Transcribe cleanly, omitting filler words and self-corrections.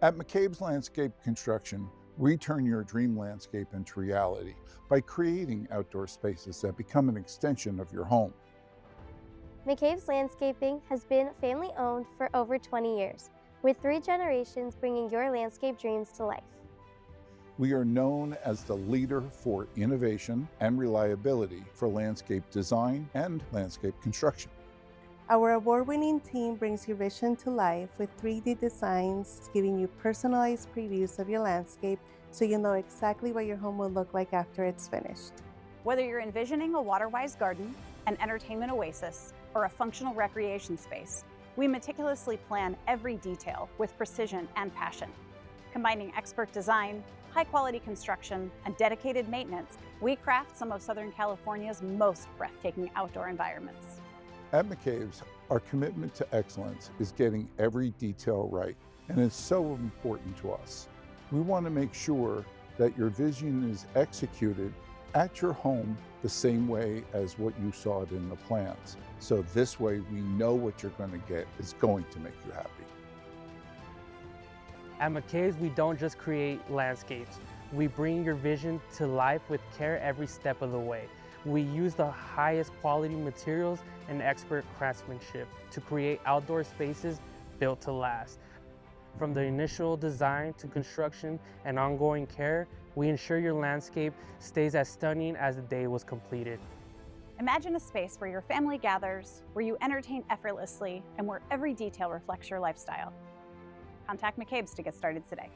At McCabe's Landscape Construction, we turn your dream landscape into reality by creating outdoor spaces that become an extension of your home. McCabe's Landscaping has been family-owned for over 20 years, with 3 generations bringing your landscape dreams to life. We are known as the leader for innovation and reliability for landscape design and landscape construction. Our award-winning team brings your vision to life with 3D designs, giving you personalized previews of your landscape so you know exactly what your home will look like after it's finished. Whether you're envisioning a water-wise garden, an entertainment oasis, or a functional recreation space, we meticulously plan every detail with precision and passion. Combining expert design, high-quality construction, and dedicated maintenance, we craft some of Southern California's most breathtaking outdoor environments. At McCabe's, our commitment to excellence is getting every detail right, and it's so important to us. We want to make sure that your vision is executed at your home the same way as what you saw it in the plans. So this way we know what you're going to get is going to make you happy. At McCabe's, we don't just create landscapes. We bring your vision to life with care every step of the way. We use the highest quality materials and expert craftsmanship to create outdoor spaces built to last. From the initial design to construction and ongoing care, we ensure your landscape stays as stunning as the day it was completed. Imagine a space where your family gathers, where you entertain effortlessly, and where every detail reflects your lifestyle. Contact McCabe's to get started today.